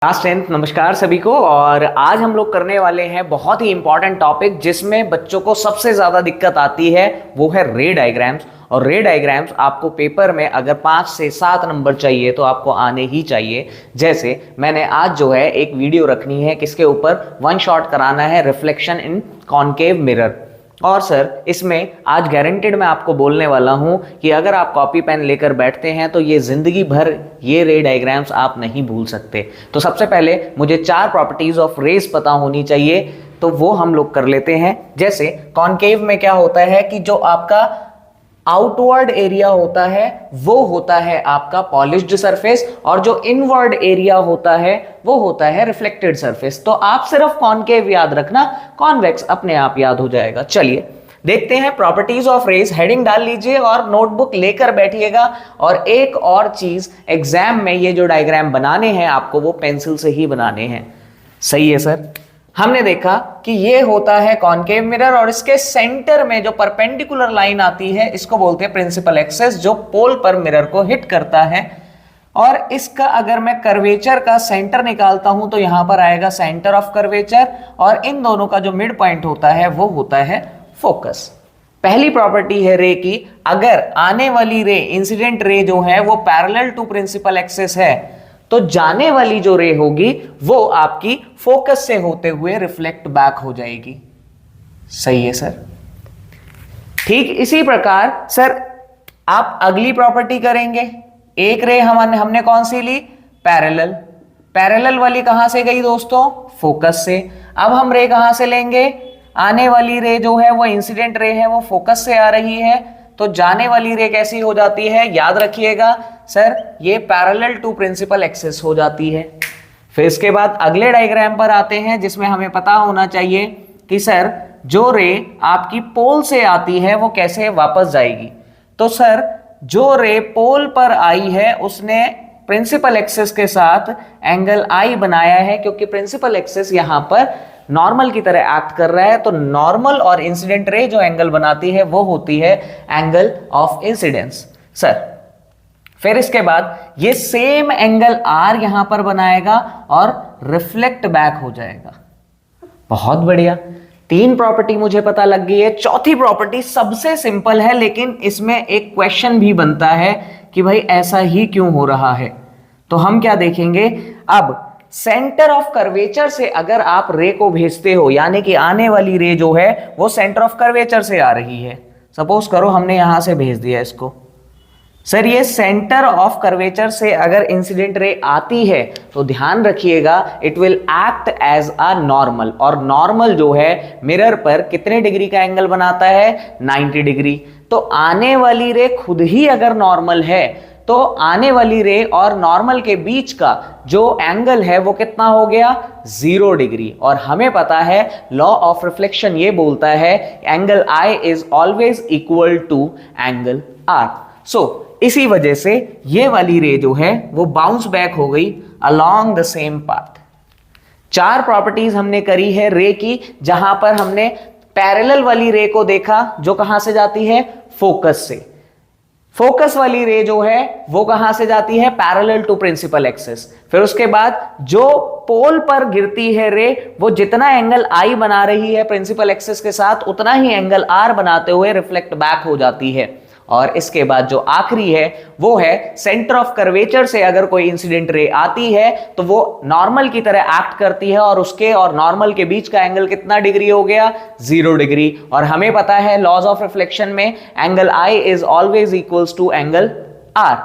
Class 10th नमस्कार सभी को। और आज हम लोग करने वाले हैं बहुत ही इंपॉर्टेंट टॉपिक जिसमें बच्चों को सबसे ज़्यादा दिक्कत आती है, वो है रे डायग्राम्स। और रे डायग्राम्स आपको पेपर में अगर 5 से 7 नंबर चाहिए तो आपको आने ही चाहिए। जैसे मैंने आज जो है एक वीडियो रखनी है किसके ऊपर, वन शॉट कराना है रिफ्लेक्शन इन कॉनकेव मिरर। और सर इसमें आज गारंटेड मैं आपको बोलने वाला हूं कि अगर आप कॉपी पेन लेकर बैठते हैं तो ये जिंदगी भर ये रे डायग्राम्स आप नहीं भूल सकते। तो सबसे पहले मुझे 4 प्रॉपर्टीज ऑफ रेज पता होनी चाहिए, तो वो हम लोग कर लेते हैं। जैसे कॉनकेव में क्या होता है कि जो आपका आउटवर्ड एरिया होता है वो होता है आपका पॉलिश्ड सरफेस, और जो इनवर्ड एरिया होता है वो होता है रिफ्लेक्टेड सरफेस। तो आप सिर्फ कॉनकेव याद रखना, कॉन्वेक्स अपने आप याद हो जाएगा। चलिए देखते हैं प्रॉपर्टीज ऑफ रेज। हेडिंग डाल लीजिए और नोटबुक लेकर बैठिएगा। और एक और चीज, एग्जाम में ये जो डायग्राम बनाने हैं आपको वो पेंसिल से ही बनाने हैं। सही है सर। हमने देखा कि ये होता है कॉनकेव मिरर और इसके सेंटर में जो परपेंडिकुलर लाइन आती है इसको बोलते हैं प्रिंसिपल एक्सिस, जो पोल पर मिरर को हिट करता है। और इसका अगर मैं कर्वेचर का सेंटर निकालता हूं तो यहां पर आएगा सेंटर ऑफ कर्वेचर, और इन दोनों का जो मिड पॉइंट होता है वो होता है फोकस। पहली प्रॉपर्टी है रे की, अगर आने वाली रे, इंसिडेंट रे जो है वो पैरेलल टू प्रिंसिपल एक्सिस है तो जाने वाली जो रे होगी वो आपकी फोकस से होते हुए रिफ्लेक्ट बैक हो जाएगी। सही है सर। ठीक इसी प्रकार सर आप अगली प्रॉपर्टी करेंगे। एक रे हमने कौन सी ली, पैरेलल। पैरेलल वाली कहां से गई दोस्तों, फोकस से। अब हम रे कहां से लेंगे, आने वाली रे जो है वो इंसिडेंट रे है, वो फोकस से आ रही है, तो जाने वाली रे कैसी हो जाती है, याद रखिएगा सर, ये पैरेलल टू प्रिंसिपल एक्सिस हो जाती है। फिर इसके बाद अगले डायग्राम पर आते हैं जिसमें हमें पता होना चाहिए कि सर जो रे आपकी पोल से आती है वो कैसे वापस जाएगी। तो सर जो रे पोल पर आई है उसने प्रिंसिपल एक्सिस के साथ एंगल आई बनाया है, क्योंकि प्रिंसिपल एक्सिस यहां पर नॉर्मल की तरह एक्ट कर रहा है। तो नॉर्मल और इंसिडेंट रे जो एंगल बनाती है वो होती है एंगल ऑफ इंसिडेंस। सर फिर इसके बाद ये सेम एंगल आर यहां पर बनाएगा और रिफ्लेक्ट बैक हो जाएगा। बहुत बढ़िया, 3 प्रॉपर्टी मुझे पता लग गई है। चौथी प्रॉपर्टी सबसे सिंपल है, लेकिन इसमें एक क्वेश्चन भी बनता है कि भाई ऐसा ही क्यों हो रहा है। तो हम क्या देखेंगे, अब सेंटर ऑफ कर्वेचर से अगर आप रे को भेजते हो, यानी कि आने वाली रे जो है वो सेंटर ऑफ कर्वेचर से आ रही है। सपोज करो हमने यहां से भेज दिया इसको। सर ये सेंटर ऑफ कर्वेचर से अगर इंसिडेंट रे आती है तो ध्यान रखिएगा it will act as a normal, और नॉर्मल जो है मिरर पर कितने डिग्री का एंगल बनाता है, 90 डिग्री। तो आने वाली रे खुद ही अगर नॉर्मल है तो आने वाली रे और नॉर्मल के बीच का जो एंगल है वो कितना हो गया, 0 डिग्री। और हमें पता है लॉ ऑफ रिफ्लेक्शन ये बोलता है angle I is always equal to angle R. So इसी वजह से ये वाली रे जो है वो बाउंस बैक हो गई along the same path. 4 properties हमने करी है रे की, जहां पर हमने पैरेलल वाली रे को देखा जो कहां से जाती है, फोकस से। फोकस वाली रे जो है वो कहां से जाती है, पैरेलल टू प्रिंसिपल एक्सिस। फिर उसके बाद जो पोल पर गिरती है रे वो जितना एंगल आई बना रही है प्रिंसिपल एक्सिस के साथ उतना ही एंगल आर बनाते हुए रिफ्लेक्ट बैक हो जाती है। और इसके बाद जो आखिरी है वो है सेंटर ऑफ कर्वेचर से अगर कोई इंसिडेंट रे आती है तो वो नॉर्मल की तरह एक्ट करती है, और उसके और नॉर्मल के बीच का एंगल कितना डिग्री हो गया, 0 डिग्री। और हमें पता है लॉज ऑफ रिफ्लेक्शन में angle I is always equals to angle R.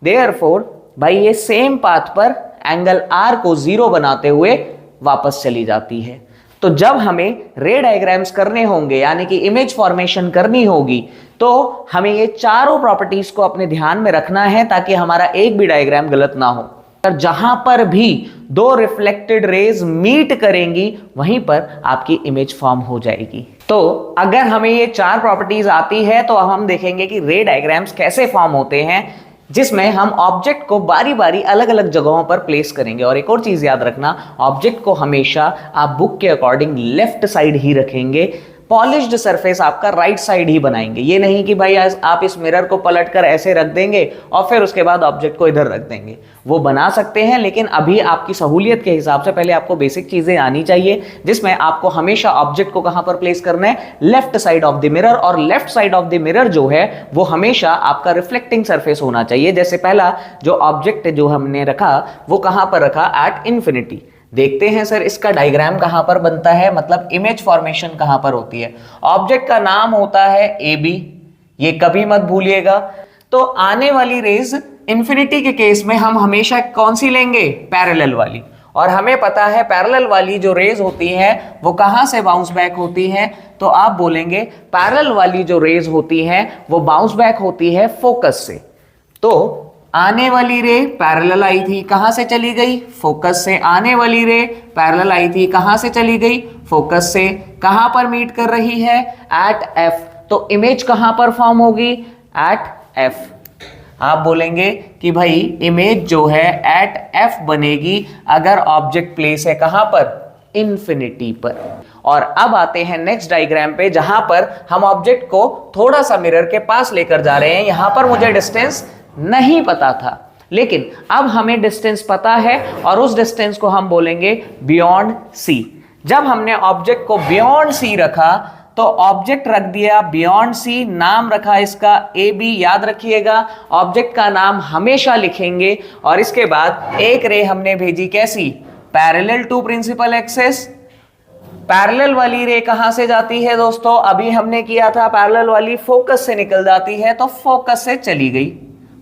Therefore भाई ये सेम पाथ पर एंगल आर को 0 बनाते हुए वापस चली जाती है। तो जब हमें रे डायग्राम्स करने होंगे, यानी कि इमेज फॉर्मेशन करनी होगी, तो हमें ये चारों प्रॉपर्टीज को अपने ध्यान में रखना है ताकि हमारा एक भी डायग्राम गलत ना हो। और जहां पर भी 2 रिफ्लेक्टेड रेज मीट करेंगी वहीं पर आपकी इमेज फॉर्म हो जाएगी। तो अगर हमें ये 4 प्रॉपर्टीज आती है तो हम देखेंगे कि रे डायग्राम्स कैसे फॉर्म होते हैं, जिसमें हम ऑब्जेक्ट को बारी बारी अलग अलग जगहों पर प्लेस करेंगे। और एक और चीज याद रखना, ऑब्जेक्ट को हमेशा आप बुक के अकॉर्डिंग लेफ्ट साइड ही रखेंगे, पॉलिश्ड सरफेस आपका राइट साइड ही बनाएंगे। ये नहीं कि भाई आप इस मिरर को पलट कर ऐसे रख देंगे और फिर उसके बाद ऑब्जेक्ट को इधर रख देंगे। वो बना सकते हैं, लेकिन अभी आपकी सहूलियत के हिसाब से पहले आपको बेसिक चीजें आनी चाहिए, जिसमें आपको हमेशा ऑब्जेक्ट को कहां पर प्लेस करना है, left side of the mirror. और left side of the mirror जो है वो हमेशा आपका रिफ्लेक्टिंग सरफेस होना चाहिए। जैसे पहला जो ऑब्जेक्ट जो हमने रखा वो कहां पर रखा, एट इंफिनिटी। देखते हैं सर इसका डायग्राम कहां पर बनता है, मतलब इमेज फॉर्मेशन कहां पर होती है। ऑब्जेक्ट का नाम होता है ए बी, ये कभी मत भूलिएगा। तो आने वाली रेज इंफिनिटी के केस में हम हमेशा कौन सी लेंगे, पैरेलल वाली। और हमें पता है पैरेलल वाली जो रेज होती हैं वो कहां से बाउंस बैक होती हैं, तो आप बोलेंगे पैरेलल वाली जो रेज होती हैं वो बाउंस बैक होती है फोकस से। तो आने वाली रे पैरेलल आई थी, कहां से चली गई, फोकस से। आने वाली रे पैरेलल आई थी, कहां से चली गई, फोकस से। कहां पर मीट कर रही है, एट एफ। तो इमेज कहां पर फॉर्म होगी, एट एफ। आप बोलेंगे कि भाई इमेज जो है एट एफ बनेगी अगर ऑब्जेक्ट प्लेस है कहां पर, इंफिनिटी पर। और अब आते हैं नेक्स्ट डायग्राम पे, जहां पर हम ऑब्जेक्ट को थोड़ा सा मिरर के पास लेकर जा रहे हैं। यहां पर मुझे डिस्टेंस नहीं पता था, लेकिन अब हमें डिस्टेंस पता है और उस डिस्टेंस को हम बोलेंगे बियॉन्ड सी। जब हमने ऑब्जेक्ट को बियॉन्ड सी रखा तो ऑब्जेक्ट रख दिया बियॉन्ड सी, नाम रखा इसका ए बी। याद रखिएगा ऑब्जेक्ट का नाम हमेशा लिखेंगे। और इसके बाद एक रे हमने भेजी कैसी, parallel to principal axis. Parallel वाली रे कहां से जाती है दोस्तों, अभी हमने किया था पैरेलल वाली फोकस से निकल जाती है, तो फोकस से चली गई।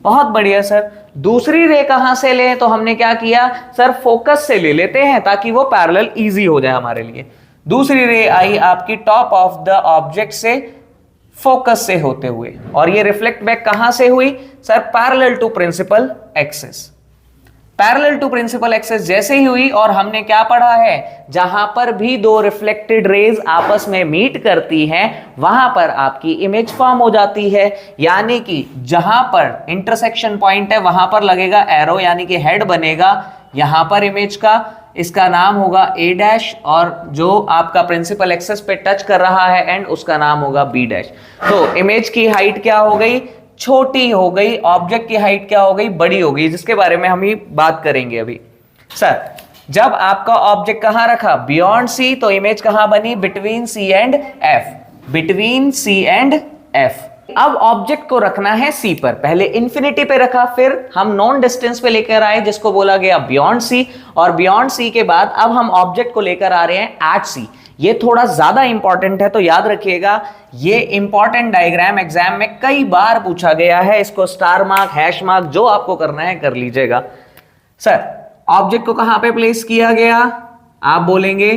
बहुत बढ़िया सर। दूसरी रे कहां से ले, तो हमने क्या किया सर, फोकस से ले लेते हैं ताकि वो पैरेलल इजी हो जाए हमारे लिए। दूसरी रे आई आपकी टॉप ऑफ द ऑब्जेक्ट से, फोकस से होते हुए, और ये रिफ्लेक्ट बैक कहां से हुई sir, parallel to principal axis. Parallel to principal axis जैसे ही हुई, और हमने क्या पढ़ा है, जहां पर भी दो रिफ्लेक्टेड रेज आपस में मीट करती हैं वहां पर आपकी इमेज फॉर्म हो जाती है। यानी कि जहां पर इंटरसेक्शन पॉइंट है वहां पर लगेगा एरो, यानी कि हेड बनेगा यहां पर इमेज का, इसका नाम होगा ए डैश, और जो आपका प्रिंसिपल एक्सिस पे टच कर रहा है एंड उसका नाम होगा बी डैश। तो इमेज की हाइट क्या हो गई, छोटी हो गई, ऑब्जेक्ट की हाइट क्या हो गई, बड़ी हो गई, जिसके बारे में हम ही बात करेंगे अभी। सर जब आपका ऑब्जेक्ट कहां रखा, बियॉन्ड सी, तो इमेज कहां बनी, between C and F, between C and F. अब ऑब्जेक्ट को रखना है सी पर, पहले इंफिनिटी पे रखा, फिर हम नॉन डिस्टेंस पे लेकर आए जिसको बोला गया बियॉन्ड सी, और बियॉन्ड सी के बाद अब हम ऑब्जेक्ट को लेकर आ रहे हैं एट सी। ये थोड़ा ज्यादा इंपॉर्टेंट है, तो याद रखिएगा ये इंपॉर्टेंट डायग्राम एग्जाम में कई बार पूछा गया है। इसको स्टार मार्क, हैश मार्क, जो आपको करना है कर लीजिएगा। सर ऑब्जेक्ट को कहां पे प्लेस किया गया, आप बोलेंगे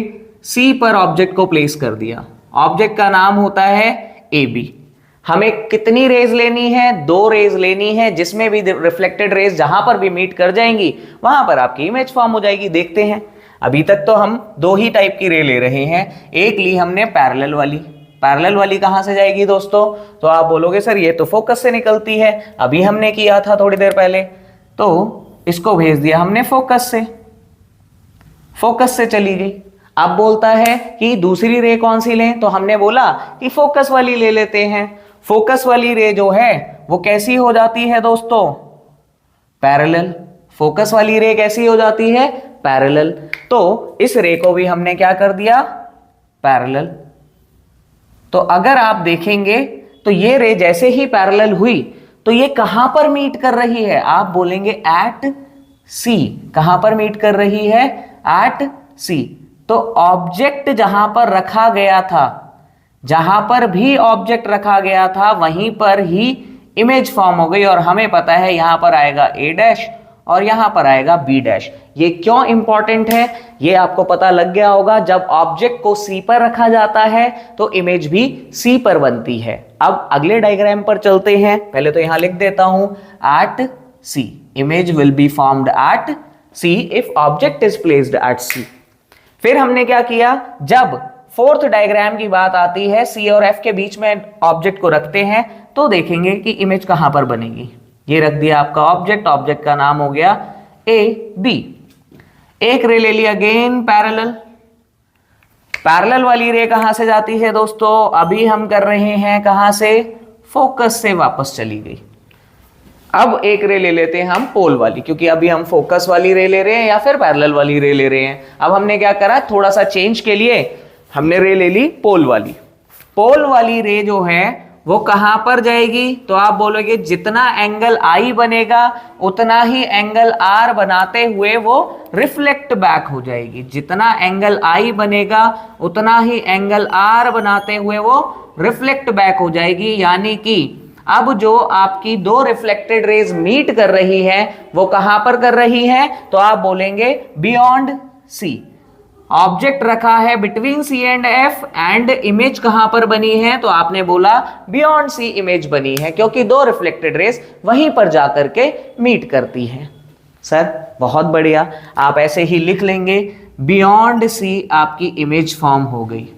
सी पर ऑब्जेक्ट को प्लेस कर दिया। ऑब्जेक्ट का नाम होता है ए बी। हमें कितनी रेज लेनी है, दो रेज लेनी है, जिसमें भी रिफ्लेक्टेड रेज जहां पर भी मीट कर जाएंगी वहां पर आपकी इमेज फॉर्म हो जाएगी। देखते हैं, अभी तक तो हम दो ही टाइप की रे ले रहे हैं। एक ली हमने पैरेलल वाली, पैरेलल वाली कहां से जाएगी दोस्तों, तो आप बोलोगे सर ये तो फोकस से निकलती है, अभी हमने किया था थोड़ी देर पहले, तो इसको भेज दिया हमने फोकस से, फोकस से चली गई। अब बोलता है कि दूसरी रे कौन सी लें, तो हमने बोला कि फोकस वाली ले लेते हैं। फोकस वाली रे जो है वो कैसी हो जाती है दोस्तों, पैरेलल। फोकस वाली रे कैसी हो जाती है, पैरेलल। तो इस रे को भी हमने क्या कर दिया, पैरेलल। तो अगर आप देखेंगे तो ये रे जैसे ही पैरेलल हुई तो ये कहां पर मीट कर रही है, आप बोलेंगे एट सी। कहां पर मीट कर रही है, एट सी। तो ऑब्जेक्ट जहां पर रखा गया था, जहां पर भी ऑब्जेक्ट रखा गया था वहीं पर ही इमेज फॉर्म हो गई। और हमें पता है यहां पर आएगा ए डैश और यहां पर आएगा बी डैश। ये क्यों इंपॉर्टेंट है ये आपको पता लग गया होगा। जब ऑब्जेक्ट को सी पर रखा जाता है तो इमेज भी सी पर बनती है। अब अगले डायग्राम पर चलते हैं, पहले तो यहां लिख देता हूं, at C image will be formed at C if object is placed at C. फिर हमने क्या किया, जब फोर्थ डायग्राम की बात आती है, सी और एफ के बीच में ऑब्जेक्ट को रखते हैं तो देखेंगे कि इमेज कहां पर बनेगी। ये रख दिया आपका ऑब्जेक्ट, ऑब्जेक्ट का नाम हो गया ए बी। एक रे ले लिया अगेन पैरेलल, पैरेलल वाली रे कहां से जाती है दोस्तों? अभी हम कर रहे हैं कहां से? फोकस से वापस चली गई। अब एक रे ले लेते हैं हम पोल वाली, क्योंकि अभी हम फोकस वाली रे ले रहे हैं या फिर पैरेलल वाली रे ले रहे हैं। अब हमने क्या करा, थोड़ा सा चेंज के लिए हमने रे ले ली पोल वाली। पोल वाली रे जो है वो कहां पर जाएगी? तो आप बोलोगे जितना एंगल आई बनेगा उतना ही एंगल आर बनाते हुए वो रिफ्लेक्ट बैक हो जाएगी। जितना एंगल आई बनेगा उतना ही एंगल आर बनाते हुए वो रिफ्लेक्ट बैक हो जाएगी। यानी कि अब जो आपकी दो रिफ्लेक्टेड रेज मीट कर रही है वो कहां पर कर रही है? तो आप बोलेंगे बियॉन्ड सी। ऑब्जेक्ट रखा है between C and F and image कहां पर बनी है? तो आपने बोला बियॉन्ड सी इमेज बनी है, क्योंकि दो रिफ्लेक्टेड रेज वहीं पर जाकर के मीट करती हैं। सर बहुत बढ़िया, आप ऐसे ही लिख लेंगे बियॉन्ड सी आपकी इमेज फॉर्म हो गई।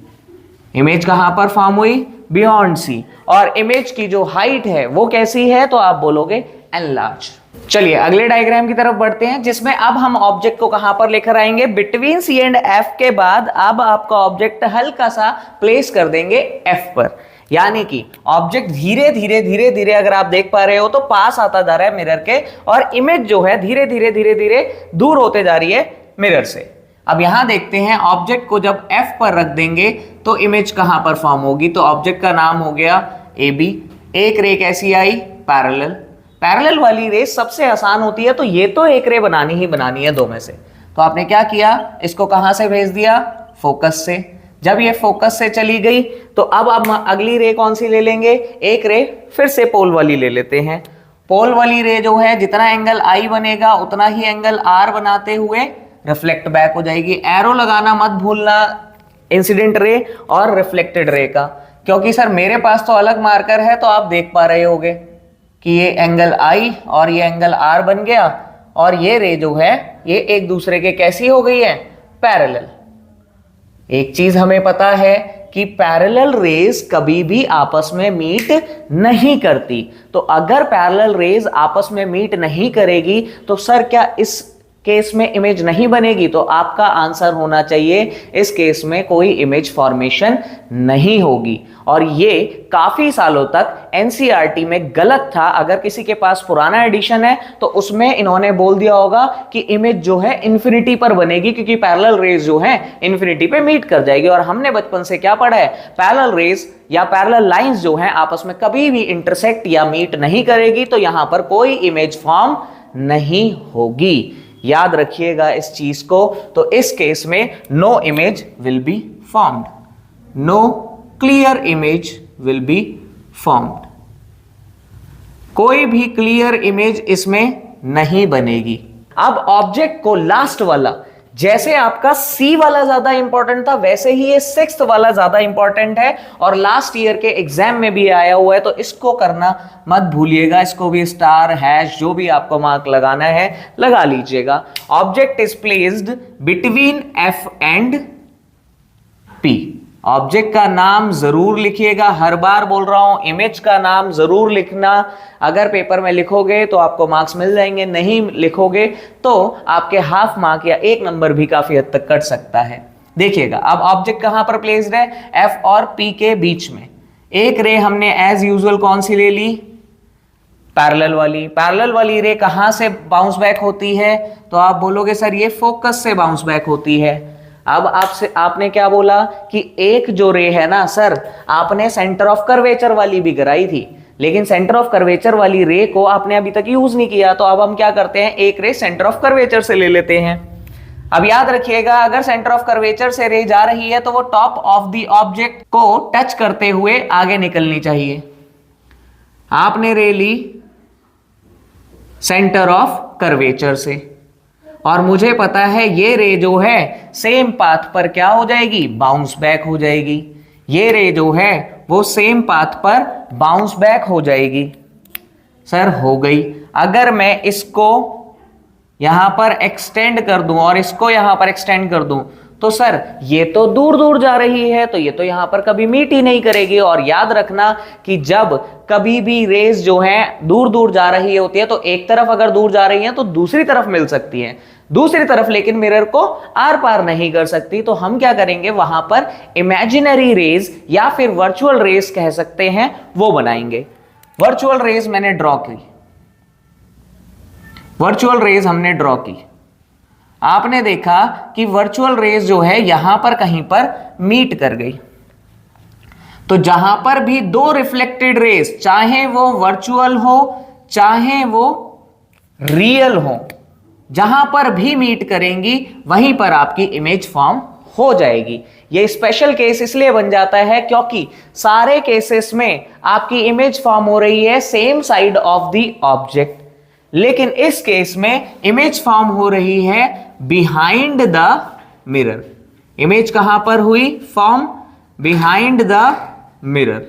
इमेज कहां पर फॉर्म हुई? Beyond C. और इमेज की जो हाइट है वो कैसी है? तो आप बोलोगे एनलार्ज। चलिए अगले डायग्राम की तरफ बढ़ते हैं, जिसमें अब हम ऑब्जेक्ट को कहां पर लेकर आएंगे? बिटवीन सी एंड एफ के बाद अब आपका ऑब्जेक्ट हल्का सा प्लेस कर देंगे एफ पर। यानी कि ऑब्जेक्ट धीरे धीरे धीरे धीरे, अगर आप देख पा रहे हो तो पास आता जा रहा है मिरर के, और इमेज जो है धीरे धीरे धीरे धीरे दूर होते जा रही है मिरर से। अब यहां देखते हैं ऑब्जेक्ट को जब एफ पर रख देंगे तो इमेज कहां पर फॉर्म होगी? तो ऑब्जेक्ट का नाम हो गया ए बी। एक रे कैसी आई? पैरेलल। पैरेलल वाली रे सबसे आसान होती है, तो ये तो एक रे बनानी ही बनानी है दो में से। तो आपने क्या किया, इसको कहां से भेज दिया? फोकस से। जब ये फोकस से चली गई तो अब अगली रे कौन सी ले लेंगे? एक रे फिर से पोल वाली ले लेते हैं। पोल वाली रे जो है जितना एंगल आई बनेगा उतना ही एंगल आर बनाते हुए रिफ्लेक्ट बैक हो जाएगी। एरो लगाना मत भूलना इंसिडेंट रे और रिफ्लेक्टेड रे का, क्योंकि सर मेरे पास तो अलग मार्कर है, तो आप देख पा रहे होगे कि ये एंगल आई और ये एंगल आर बन गया, और ये रे जो है ये एक दूसरे के कैसी हो गई है? पैरेलल। एक चीज हमें पता है कि पैरेलल रेज कभी भी आपस में मीट नहीं करती। तो अगर पैरेलल रेज आपस में मीट नहीं करेगी तो सर क्या इस केस में इमेज नहीं बनेगी? तो आपका आंसर होना चाहिए इस केस में कोई इमेज फॉर्मेशन नहीं होगी। और ये काफी सालों तक एनसीईआरटी में गलत था। अगर किसी के पास पुराना एडिशन है तो उसमें इन्होंने बोल दिया होगा कि इमेज जो है इन्फिनिटी पर बनेगी, क्योंकि पैरेलल रेज जो है इन्फिनिटी पे मीट कर जाएगी। और हमने बचपन से क्या पढ़ा है? पैरेलल रेज या पैरेलल लाइंस जो है आपस में कभी भी इंटरसेक्ट या मीट नहीं करेगी, तो यहां पर कोई इमेज फॉर्म नहीं होगी। याद रखिएगा इस चीज को। तो इस केस में no image will be formed, no clear image will be formed. कोई भी क्लियर इमेज इसमें नहीं बनेगी। अब ऑब्जेक्ट को लास्ट वाला, जैसे आपका सी वाला ज्यादा इंपॉर्टेंट था वैसे ही ये सिक्स्थ वाला ज्यादा इंपॉर्टेंट है, और लास्ट ईयर के एग्जाम में भी आया हुआ है, तो इसको करना मत भूलिएगा। इसको भी स्टार हैश जो भी आपको मार्क लगाना है लगा लीजिएगा। Object is placed between F and P. Object का नाम जरूर लिखिएगा, हर बार बोल रहा हूं, इमेज का नाम जरूर लिखना। अगर पेपर में लिखोगे तो आपको मार्क्स मिल जाएंगे, नहीं लिखोगे तो आपके हाफ मार्क या एक नंबर भी काफी हद तक कट सकता है। देखिएगा अब ऑब्जेक्ट कहां पर प्लेस्ड है? एफ और पी के बीच में। एक रे हमने एज यूजुअल कौन सी ले ली? पैरेलल वाली। पैरेलल वाली रे कहां से बाउंस बैक होती है? तो आप बोलोगे सर ये फोकस से बाउंस बैक होती है। अब आपने क्या बोला कि एक जो रे है ना सर, आपने सेंटर ऑफ कर्वेचर वाली भी कराई थी, लेकिन सेंटर ऑफ कर्वेचर वाली रे को आपने अभी तक यूज नहीं किया। तो अब हम क्या करते हैं, एक रे सेंटर ऑफ कर्वेचर से ले लेते हैं। अब याद रखिएगा अगर सेंटर ऑफ कर्वेचर से रे जा रही है तो वो टॉप ऑफ द ऑब्जेक्ट को टच करते हुए आगे निकलनी चाहिए। आपने रे ली सेंटर ऑफ कर्वेचर से, और मुझे पता है ये रे जो है सेम पाथ पर क्या हो जाएगी? बाउंस बैक हो जाएगी। ये रे जो है वो सेम पाथ पर बाउंस बैक हो जाएगी। सर हो गई। अगर मैं इसको यहां पर एक्सटेंड कर दूं और इसको यहां पर एक्सटेंड कर दूं तो सर ये तो दूर दूर जा रही है, तो ये तो यहां पर कभी मीट ही नहीं करेगी। और याद रखना कि जब कभी भी रेज जो है दूर दूर जा रही होती है तो एक तरफ अगर दूर जा रही है तो दूसरी तरफ मिल सकती है। दूसरी तरफ लेकिन मिरर को आर पार नहीं कर सकती, तो हम क्या करेंगे, वहां पर इमेजिनरी रेज या फिर वर्चुअल रेज कह सकते हैं, वो बनाएंगे। वर्चुअल रेज मैंने ड्रॉ की, वर्चुअल रेज हमने ड्रॉ की। आपने देखा कि वर्चुअल रेज जो है यहां पर कहीं पर मीट कर गई, तो जहां पर भी दो रिफ्लेक्टेड रेज, चाहे वो वर्चुअल हो चाहे वो रियल हो, जहां पर भी मीट करेंगी वहीं पर आपकी इमेज फॉर्म हो जाएगी। ये स्पेशल केस इसलिए बन जाता है क्योंकि सारे केसेस में आपकी इमेज फॉर्म हो रही है same side of the object, लेकिन इस केस में इमेज फॉर्म हो रही है बिहाइंड द मिरर। इमेज कहां पर हुई फॉर्म? Behind the mirror.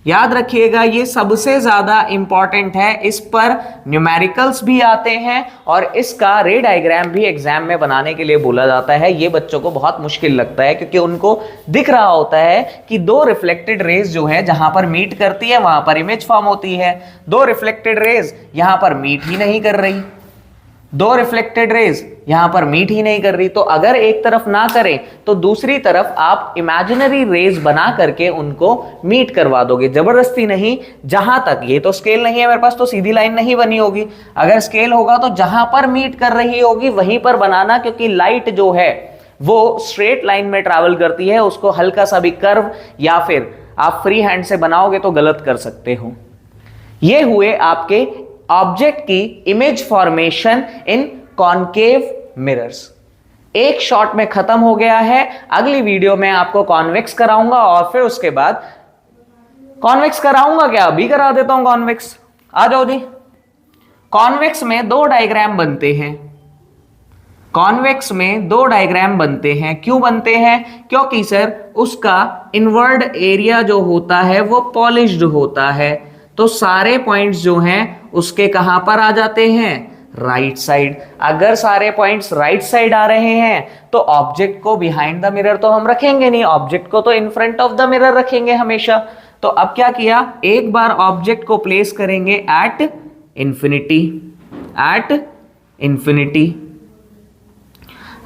याद रखिएगा ये सबसे ज्यादा इंपॉर्टेंट है, इस पर न्यूमेरिकल्स भी आते हैं और इसका रे डायग्राम भी एग्जाम में बनाने के लिए बोला जाता है। ये बच्चों को बहुत मुश्किल लगता है क्योंकि उनको दिख रहा होता है कि दो रिफ्लेक्टेड रेज जो है जहां पर मीट करती है वहां पर इमेज फॉर्म होती है, दो रिफ्लेक्टेड रेज यहां पर मीट ही नहीं कर रही, दो रिफ्लेक्टेड रेज यहां पर मीट ही नहीं कर रही। तो अगर एक तरफ ना करें तो दूसरी तरफ आप इमेजिनरी रेज बना करके उनको मीट करवा दोगे, जबरदस्ती नहीं। जहां तक, ये तो स्केल नहीं है मेरे पास तो सीधी लाइन नहीं बनी होगी, अगर स्केल होगा तो जहां पर मीट कर रही होगी वहीं पर बनाना, क्योंकि लाइट जो है वो स्ट्रेट लाइन में ट्रैवल करती है, उसको हल्का सा भी कर्व या फिर आप फ्री हैंड से बनाओगे तो गलत कर सकते हो। ये हुए आपके ऑब्जेक्ट की इमेज फॉर्मेशन इन कॉनकेव मिरर्स। एक शॉट में खत्म हो गया है, अगली वीडियो में आपको कॉन्वेक्स कराऊंगा और फिर उसके बाद कॉन्वेक्स कराऊंगा क्या, अभी करा देता हूं कॉन्वेक्स। आ जाओ जी। कॉन्वेक्स में दो डायग्राम बनते हैं, कॉन्वेक्स में दो डायग्राम बनते हैं। क्यों बनते हैं? क्योंकि सर उसका इनवर्ड एरिया जो होता है वो पॉलिश्ड होता है, तो सारे पॉइंट्स जो हैं उसके कहां पर आ जाते हैं? Right side. अगर सारे पॉइंट्स राइट साइड आ रहे हैं तो ऑब्जेक्ट को बिहाइंड द मिरर तो हम रखेंगे नहीं, ऑब्जेक्ट को तो in front of the mirror रखेंगे हमेशा। तो अब क्या किया, एक बार ऑब्जेक्ट को प्लेस करेंगे एट इंफिनिटी, एट इंफिनिटी।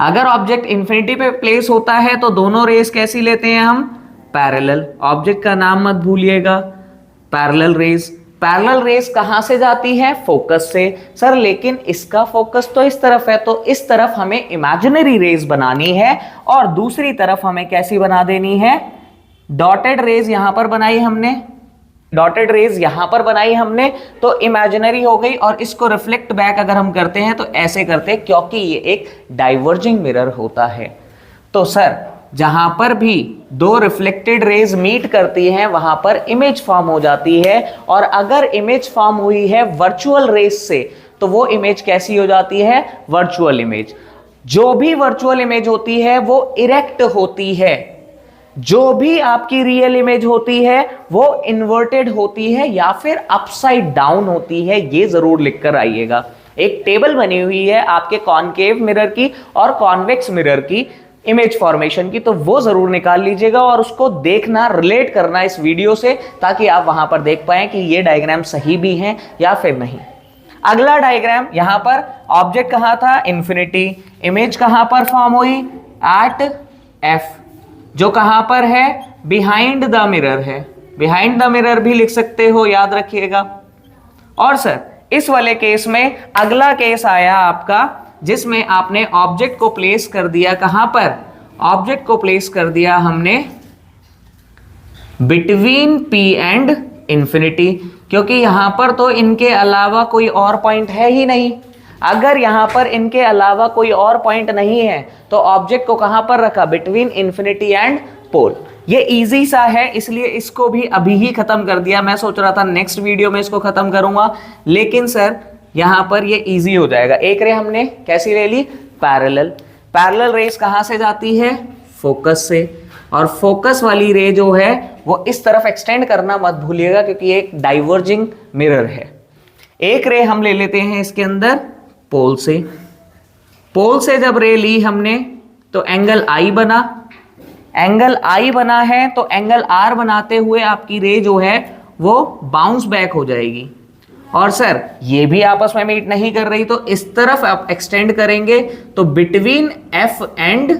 अगर ऑब्जेक्ट इंफिनिटी पे प्लेस होता है तो दोनों रेस कैसी लेते हैं हम? पैरेलल। ऑब्जेक्ट का नाम मत भूलिएगा, पैरेलल रेस। पैरेलल रेस कहां से जाती है? फोकस से। सर लेकिन इसका फोकस तो इस तरफ है, तो इस तरफ हमें इमेजिनरी रेस बनानी है और दूसरी तरफ हमें कैसी बना देनी है? डॉटेड रेस यहां पर बनाई हमने, डॉटेड रेज यहां पर बनाई हमने तो इमेजिनरी हो गई, और इसको रिफ्लेक्ट बैक अगर हम करते हैं तो ऐसे करते हैं क्योंकि ये एक डाइवर्जिंग मिरर होता है। तो सर जहां पर भी दो रिफ्लेक्टेड रेज मीट करती हैं वहां पर इमेज फॉर्म हो जाती है, और अगर इमेज फॉर्म हुई है वर्चुअल रेज से तो वो इमेज कैसी हो जाती है? Virtual image. जो भी वर्चुअल इमेज होती है वो इरेक्ट होती है, जो भी आपकी रियल इमेज होती है वो इन्वर्टेड होती है या फिर अपसाइड डाउन होती है। ये जरूर लिखकर आइएगा। एक टेबल बनी हुई है आपके कॉनकेव मिरर की और कॉन्वेक्स मिरर की इमेज फॉर्मेशन की, तो वो जरूर निकाल लीजिएगा और उसको देखना, रिलेट करना इस वीडियो से, ताकि आप वहां पर देख पाएं कि ये डायग्राम सही भी हैं या फिर नहीं। अगला डायग्राम, यहां पर ऑब्जेक्ट कहां था? इंफिनिटी। इमेज कहां पर फॉर्म हुई? एट एफ, जो कहां पर है? बिहाइंड द मिरर है। बिहाइंड द मिरर भी लिख सकते हो, याद रखिएगा। और सर इस वाले केस में अगला केस आया आपका जिसमें आपने ऑब्जेक्ट को प्लेस कर दिया कहां पर? ऑब्जेक्ट को प्लेस कर दिया हमने बिटवीन पी एंड इंफिनिटी, क्योंकि यहां पर तो इनके अलावा कोई और पॉइंट है ही नहीं। अगर यहां पर इनके अलावा कोई और पॉइंट नहीं है तो ऑब्जेक्ट को कहां पर रखा? Between infinity and pole. ये इजी सा है इसलिए इसको भी अभी ही खत्म कर दिया। मैं सोच रहा था नेक्स्ट वीडियो में इसको खत्म करूंगा, लेकिन सर यहां पर ये इजी हो जाएगा। एक रे हमने कैसी ले ली? पैरेलल। पैरेलल रेस कहां से जाती है? फोकस से। और फोकस वाली रे जो है वो इस तरफ एक्सटेंड करना मत भूलिएगा क्योंकि ये एक डाइवर्जिंग मिरर है। एक रे हम ले लेते हैं इसके अंदर पोल से। पोल से जब रे ली हमने तो एंगल आई बना, एंगल आई बना है तो एंगल आर बनाते हुए आपकी रे जो है वो बाउंस बैक हो जाएगी। और सर ये भी आपस में मीट नहीं कर रही, तो इस तरफ आप एक्सटेंड करेंगे तो बिटवीन एफ एंड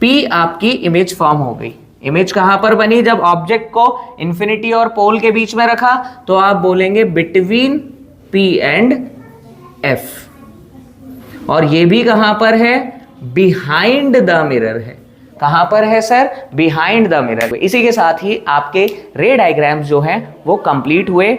पी आपकी इमेज फॉर्म हो गई। इमेज कहां पर बनी? जब ऑब्जेक्ट को इंफिनिटी और पोल के बीच में रखा तो आप बोलेंगे बिटवीन पी एंड एफ। और ये भी कहां पर है? बिहाइंड द मिरर है। कहां पर है सर? Behind the mirror. इसी के साथ ही आपके रे डायग्राम्स जो हैं वो कंप्लीट हुए।